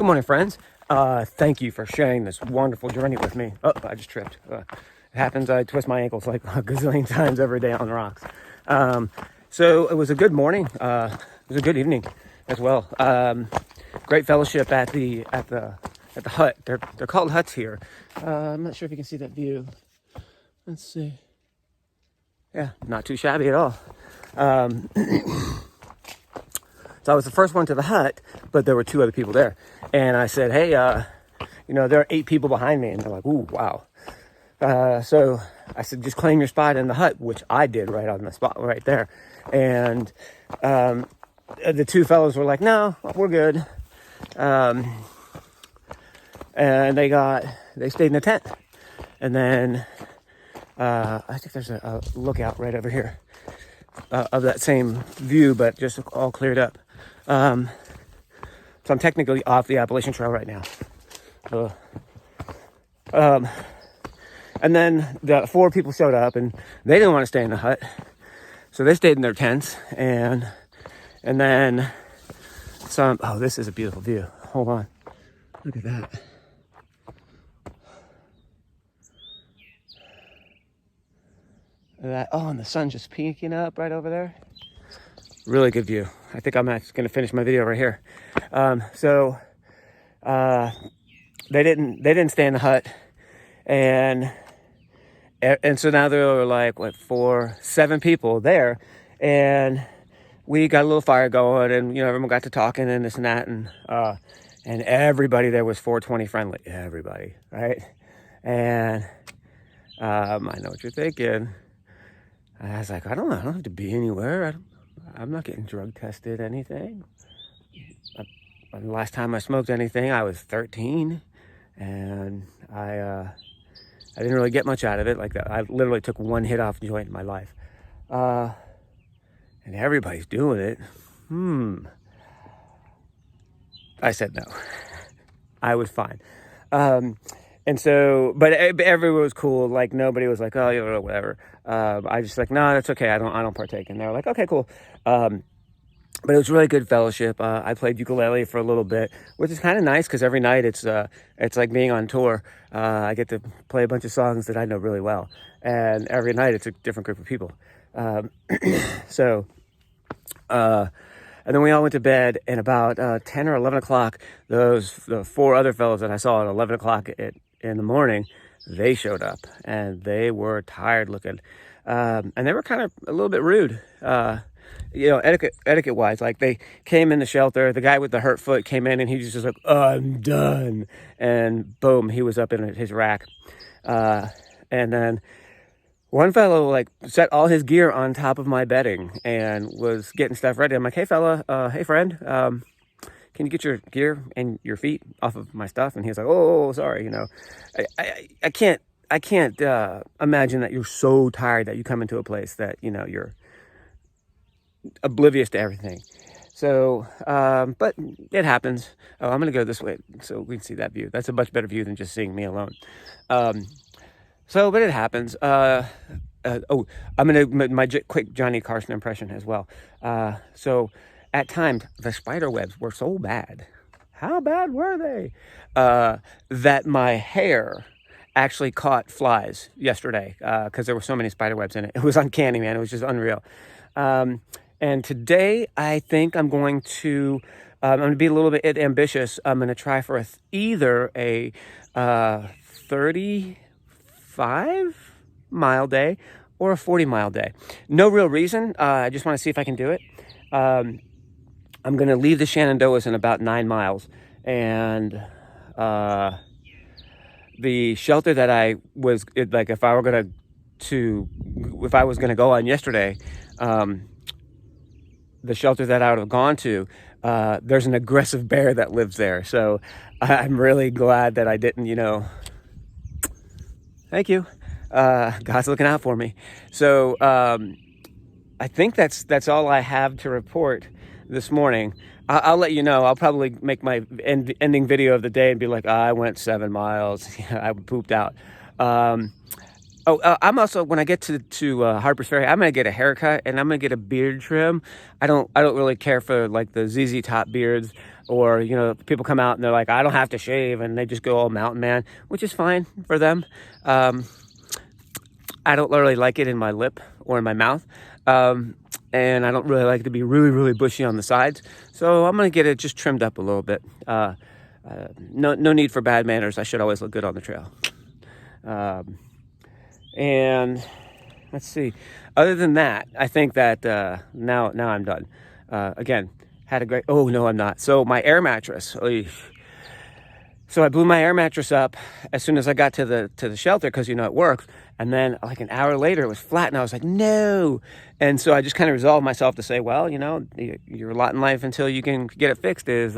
Good morning, friends. Thank you for sharing this wonderful journey with me. Oh, I just tripped. It happens. I twist my ankles like a gazillion times every day on the rocks. So it was a good morning. It was a good evening as well. Great fellowship at the hut. They're called huts here. I'm not sure if you can see that view. Let's see. Yeah, not too shabby at all. So I was the first one to the hut, but there were two other people there. And I said, hey, there are 8 people behind me. And they're like, ooh, wow. So I said, just claim your spot in the hut, which I did right on the spot right there. And the two fellows were like, no, we're good. And they stayed in the tent. And then I think there's a lookout right over here of that same view, but just all cleared up. So I'm technically off the Appalachian Trail right now. And then the 4 people showed up, and they didn't want to stay in the hut, so they stayed in their tents. And then some. Oh, this is a beautiful view. Hold on, look at that. And the sun's just peeking up right over there. Really good view. I think I'm actually going to finish my video right here. So they didn't stay in the hut, and so now there were like 7 people there, and we got a little fire going, and everyone got to talking and this and that, and everybody there was 420 friendly. Everybody, right? And I know what you're thinking. I was like, I don't have to be anywhere. I'm not getting drug tested, anything. The last time I smoked anything, I was 13, and I didn't really get much out of it. Like that, I literally took 1 hit off joint in my life, and everybody's doing it. I said no. I was fine. And so, but everyone was cool. Like nobody was like, oh, whatever. I just like, no, that's okay. I don't partake. And they're like, okay, cool. But it was really good fellowship. I played ukulele for a little bit, which is kind of nice because every night it's like being on tour. I get to play a bunch of songs that I know really well, and every night it's a different group of people. And then we all went to bed, and about 10 or 11 o'clock, the 4 other fellows that I saw at 11 o'clock in the morning, they showed up, and they were tired looking. And they were kind of a little bit rude, etiquette wise. Like they came in the shelter, the guy with the hurt foot came in, and he was just like, I'm done. And boom, he was up in his rack. And then one fellow set all his gear on top of my bedding and was getting stuff ready. I'm like, hey fella, hey friend, can you get your gear and your feet off of my stuff? And he was like, oh, sorry. I can't imagine that you're so tired that you come into a place that, you're oblivious to everything. So, but it happens. Oh, I'm going to go this way so we can see that view. That's a much better view than just seeing me alone. But it happens. I'm going to make my quick Johnny Carson impression as well. So at times, the spider webs were so bad. How bad were they? That my hair actually caught flies yesterday because there were so many spider webs in it. It was uncanny, man. It was just unreal. And today, I think I'm going to be a little bit ambitious. I'm going to try for either a 35-mile day or a 40-mile day. No real reason. I just want to see if I can do it. I'm going to leave the Shenandoahs in about 9 miles. And the shelter that I was, if I was going to go on yesterday, the shelter that I would have gone to, there's an aggressive bear that lives there. So I'm really glad that I didn't, thank you. God's looking out for me. So I think that's all I have to report this morning. I'll let you know. I'll probably make my ending video of the day and be like, I went 7 miles. I pooped out. I'm also, when I get to Harper's Ferry, I'm gonna get a haircut and I'm gonna get a beard trim. I don't really care for like the ZZ Top beards Or, you know, people come out and they're like, I don't have to shave, and they just go all mountain man, which is fine for them. I don't really like it in my lip or in my mouth. And I don't really like it to be really, really bushy on the sides. So I'm going to get it just trimmed up a little bit. No need for bad manners. I should always look good on the trail. And let's see. Other than that, I think that now I'm done. Again, had a great... Oh, no, I'm not. So my air mattress... So I blew my air mattress up as soon as I got to the shelter, because, you know, it worked. And then like an hour later, it was flat, and I was like, no. And so I just kind of resolved myself to say, well, you know, your lot in life until you can get it fixed is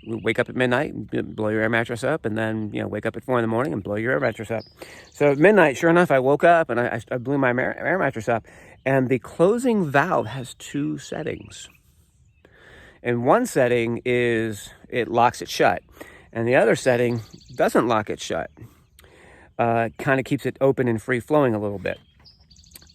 wake up at midnight, blow your air mattress up, and then, you know, wake up at 4 a.m. and blow your air mattress up. So at midnight, sure enough, I woke up and I blew my air mattress up, and the closing valve has 2 settings. And one setting is it locks it shut. And the other setting doesn't lock it shut. Kind of keeps it open and free flowing a little bit.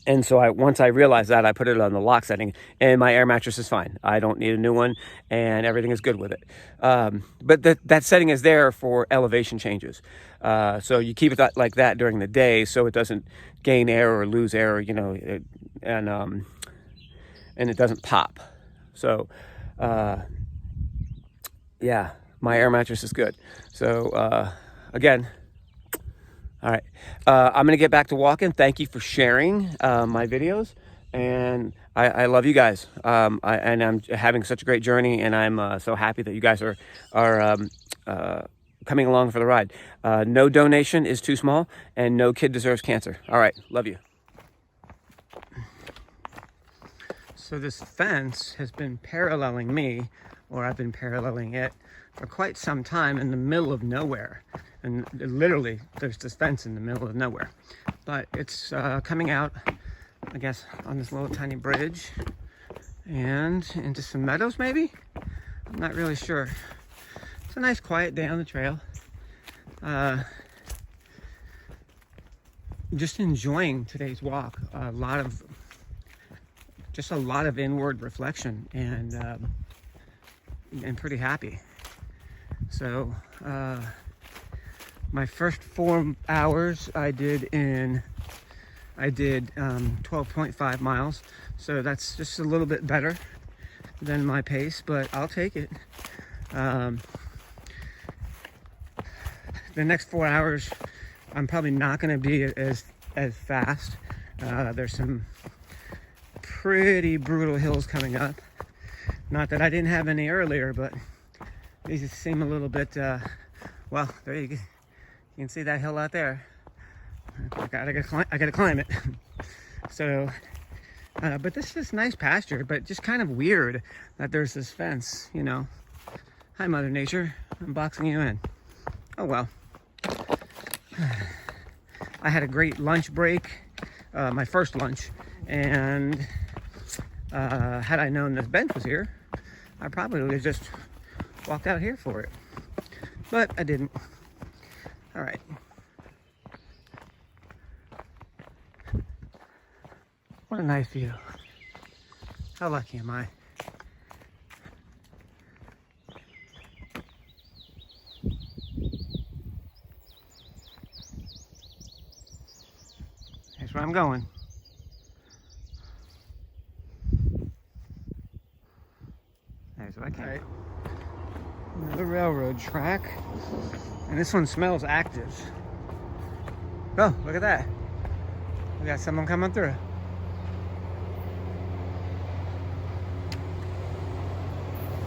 And so once I realized that, I put it on the lock setting, and my air mattress is fine. I don't need a new one, and everything is good with it. But that setting is there for elevation changes. So you keep it like that during the day, so it doesn't gain air or lose air, you know, and it doesn't pop. So yeah. My air mattress is good. So, again, all right. I'm going to get back to walking. Thank you for sharing my videos. And I love you guys. And I'm having such a great journey. And I'm so happy that you guys are coming along for the ride. No donation is too small. And no kid deserves cancer. All right. Love you. So this fence has been paralleling me, or I've been paralleling it, for quite some time in the middle of nowhere. And literally, there's this fence in the middle of nowhere. But it's coming out, I guess, on this little tiny bridge and into some meadows, maybe? I'm not really sure. It's a nice quiet day on the trail. Just enjoying today's walk. A lot of inward reflection, and pretty happy. So my first 4 hours I did 12.5 miles. So that's just a little bit better than my pace, but I'll take it. The next 4 hours, I'm probably not going to be as fast. There's some pretty brutal hills coming up. Not that I didn't have any earlier, but these seem a little bit, well, there you go. You can see that hill out there. I gotta climb it. So, but this is nice pasture, but just kind of weird that there's this fence, you know. Hi, Mother Nature. I'm boxing you in. Oh, well. I had a great lunch break, my first lunch, and had I known this bench was here, I probably would have just walked out here for it, but I didn't. All right. What a nice view. How lucky am I? Here's where I'm going. There's what I can. All right. Another railroad track, and this one smells active. Oh, look at that. We got someone coming through.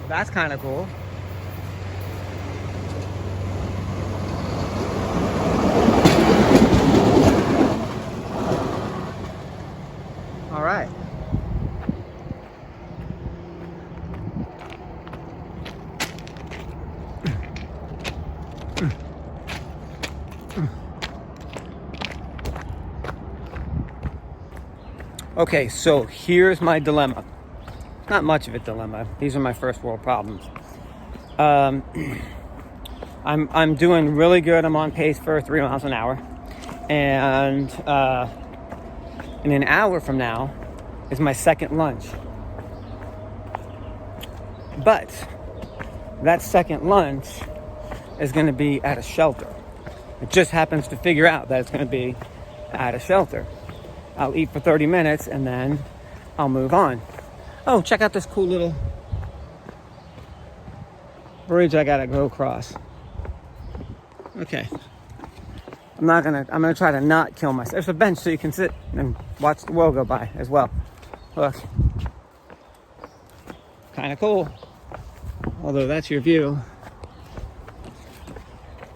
That's kind of cool. All right. Okay, so here's my dilemma. Not much of a dilemma. These are my first world problems. I'm doing really good. I'm on pace for 3 miles an hour. And in an hour from now is my second lunch. But that second lunch is going to be at a shelter. It just happens to figure out that it's going to be at a shelter. I'll eat for 30 minutes and then I'll move on. Oh, check out this cool little bridge I gotta go across. Okay. I'm gonna try to not kill myself. There's a bench so you can sit and watch the world go by as well. Look. Kind of cool. Although that's your view.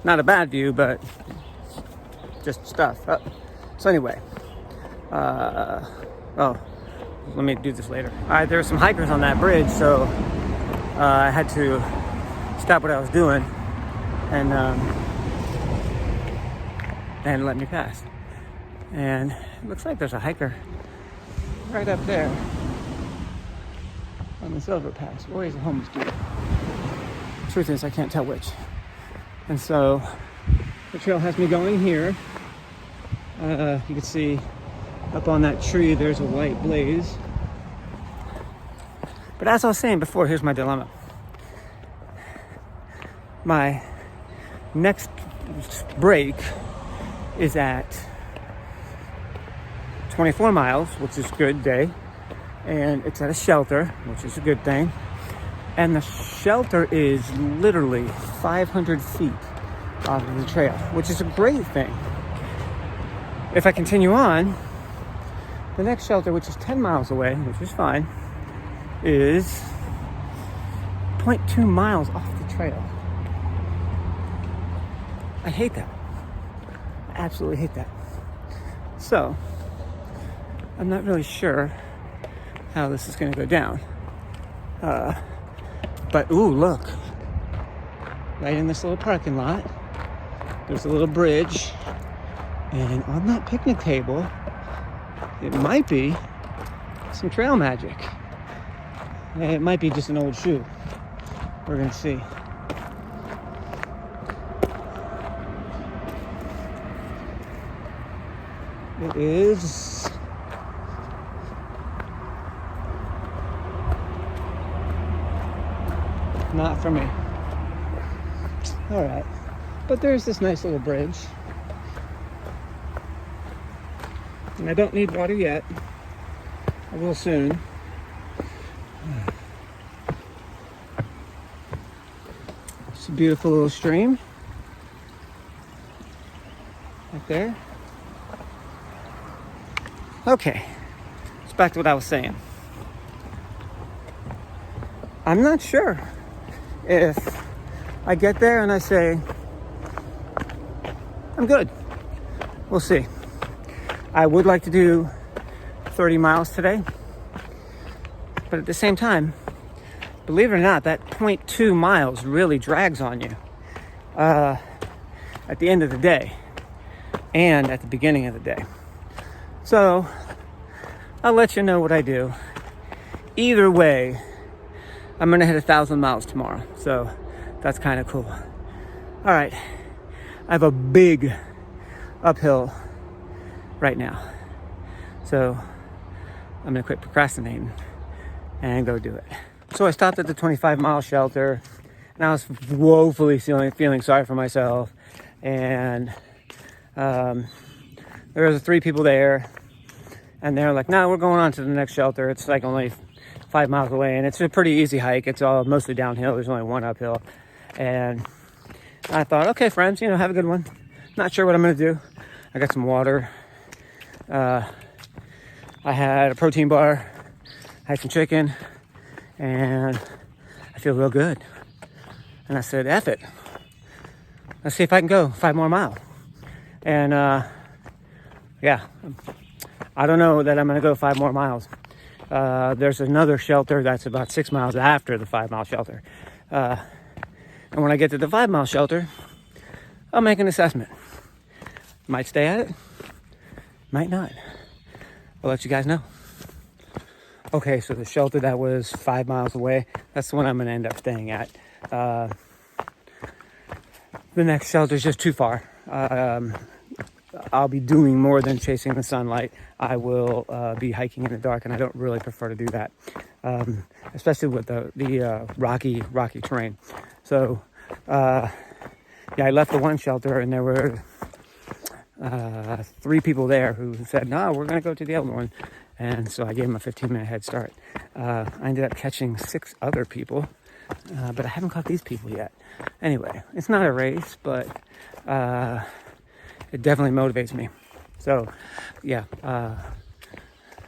Not a bad view, but just stuff. So anyway. Let me do this later. All right, there were some hikers on that bridge, so I had to stop what I was doing and let me pass. And it looks like there's a hiker right up there on the Silver Pass. Or he's a homeless dude. Truth is, I can't tell which. And so the trail has me going here. You can see up on that tree there's a white blaze. But as I was saying before, here's my dilemma. My next break is at 24 miles, which is a good day. And it's at a shelter, which is a good thing. And the shelter is literally 500 feet off of the trail, which is a great thing. If I continue on, the next shelter, which is 10 miles away, which is fine, is 0.2 miles off the trail. I hate that. I absolutely hate that. So, I'm not really sure how this is going to go down. But, ooh, look. Right in this little parking lot, there's a little bridge. And on that picnic table, it might be some trail magic. It might be just an old shoe. We're going to see. It is not for me. All right. But there's this nice little bridge. And I don't need water yet. I will soon. It's a beautiful little stream. Right there. Okay. It's back to what I was saying. I'm not sure if I get there and I say, I'm good. We'll see. I would like to do 30 miles today. But at the same time, believe it or not, that 0.2 miles really drags on you at the end of the day and at the beginning of the day. So I'll let you know what I do. Either way, I'm going to hit 1,000 miles tomorrow. So that's kind of cool. All right. I have a big uphill right now. So I'm going to quit procrastinating and go do it. So I stopped at the 25-mile shelter, and I was woefully feeling sorry for myself. And there was 3 people there, and they're like, no, we're going on to the next shelter. It's like only 5 miles away, and it's a pretty easy hike. It's all mostly downhill. There's only one uphill. And I thought, okay, friends, have a good one. Not sure what I'm going to do. I got some water. I had a protein bar, I had some chicken, and I feel real good. And I said, F it. Let's see if I can go 5 more miles. And yeah, I don't know that I'm going to go 5 more miles. There's another shelter that's about 6 miles after the 5-mile shelter. And when I get to the 5-mile shelter, I'll make an assessment. Might stay at it, might not. I'll let you guys know. Okay, so the shelter that was 5 miles away, that's the one I'm going to end up staying at. The next shelter is just too far. I'll be doing more than chasing the sunlight. I will be hiking in the dark, and I don't really prefer to do that, especially with the rocky terrain. So, yeah, I left the one shelter, and there were 3 people there who said, "No, we're going to go to the other one." And so I gave them a 15-minute head start. I ended up catching 6 other people, but I haven't caught these people yet. Anyway, it's not a race, but it definitely motivates me. So, yeah.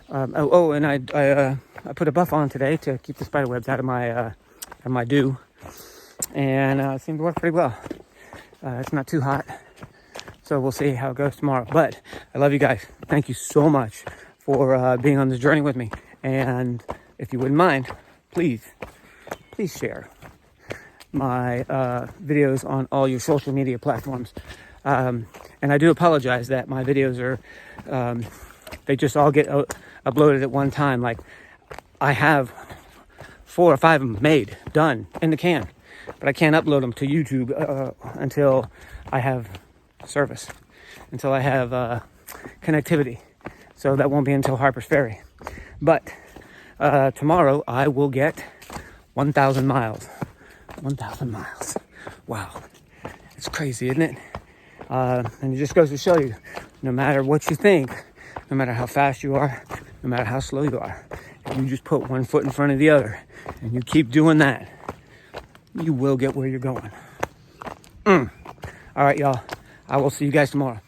And I put a buff on today to keep the spider webs out of my dew, and it seemed to work pretty well. It's not too hot, so we'll see how it goes tomorrow. But I love you guys. Thank you so much for being on this journey with me. And if you wouldn't mind, please share my videos on all your social media platforms. And I do apologize that my videos are, they just all get uploaded at one time. Like, I have 4 or 5 of them made, done, in the can. But I can't upload them to YouTube until I have service, until I have connectivity. So that won't be until Harper's Ferry. But tomorrow I will get 1,000 miles. 1,000 miles. Wow. It's crazy, isn't it? And it just goes to show you, no matter what you think, no matter how fast you are, no matter how slow you are, if you just put one foot in front of the other and you keep doing that, you will get where you're going. All right, y'all. I will see you guys tomorrow.